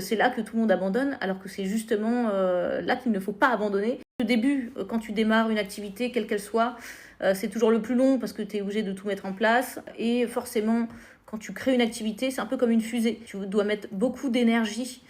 C'est là que tout le monde abandonne, alors que c'est justement là qu'il ne faut pas abandonner. Au début, quand tu démarres une activité, quelle qu'elle soit, c'est toujours le plus long parce que tu es obligé de tout mettre en place. Et forcément, quand tu crées une activité, c'est un peu comme une fusée. Tu dois mettre beaucoup d'énergie,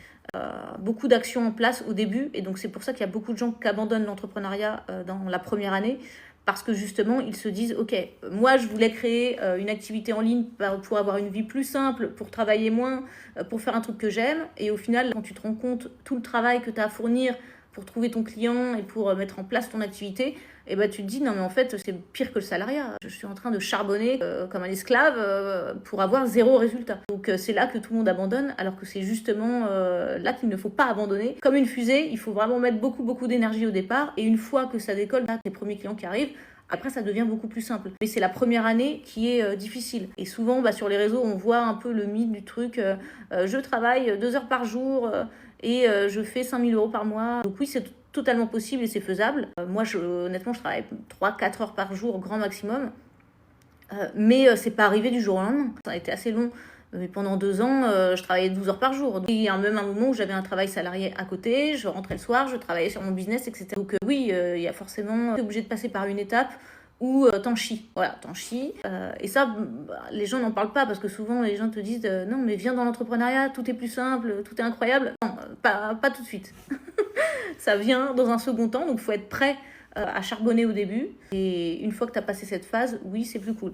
beaucoup d'actions en place au début. Et donc c'est pour ça qu'il y a beaucoup de gens qui abandonnent l'entrepreneuriat dans la première année. Parce que justement, ils se disent, ok, moi je voulais créer une activité en ligne pour avoir une vie plus simple, pour travailler moins, pour faire un truc que j'aime. Et au final, quand tu te rends compte tout le travail que tu as à fournir pour trouver ton client et pour mettre en place ton activité, et ben tu te dis, non mais en fait, c'est pire que le salariat. Je suis en train de charbonner comme un esclave pour avoir zéro résultat. Donc c'est là que tout le monde abandonne, alors que c'est justement là qu'il ne faut pas abandonner. Comme une fusée, il faut vraiment mettre beaucoup d'énergie au départ. Et une fois que ça décolle, là, tes premiers clients qui arrivent, après, ça devient beaucoup plus simple. Mais c'est la première année qui est difficile. Et souvent, sur les réseaux, on voit un peu le mythe du truc. Je travaille 2 heures par jour et je fais 5 000 € par mois. Donc oui, c'est totalement possible et c'est faisable. Moi, honnêtement, je travaille 3-4 heures par jour, grand maximum. Mais c'est pas arrivé du jour au lendemain. Ça a été assez long. Mais pendant 2 ans, je travaillais 12 heures par jour. Il y a même un moment où j'avais un travail salarié à côté, je rentrais le soir, je travaillais sur mon business, etc. Donc oui, il y a forcément... T'es obligé de passer par une étape où t'en chies. Voilà, t'en chies. Et ça, les gens n'en parlent pas parce que souvent les gens te disent non mais viens dans l'entrepreneuriat, tout est plus simple, tout est incroyable. Non, pas tout de suite. Ça vient dans un second temps, donc il faut être prêt à charbonner au début. Et une fois que tu as passé cette phase, oui, c'est plus cool.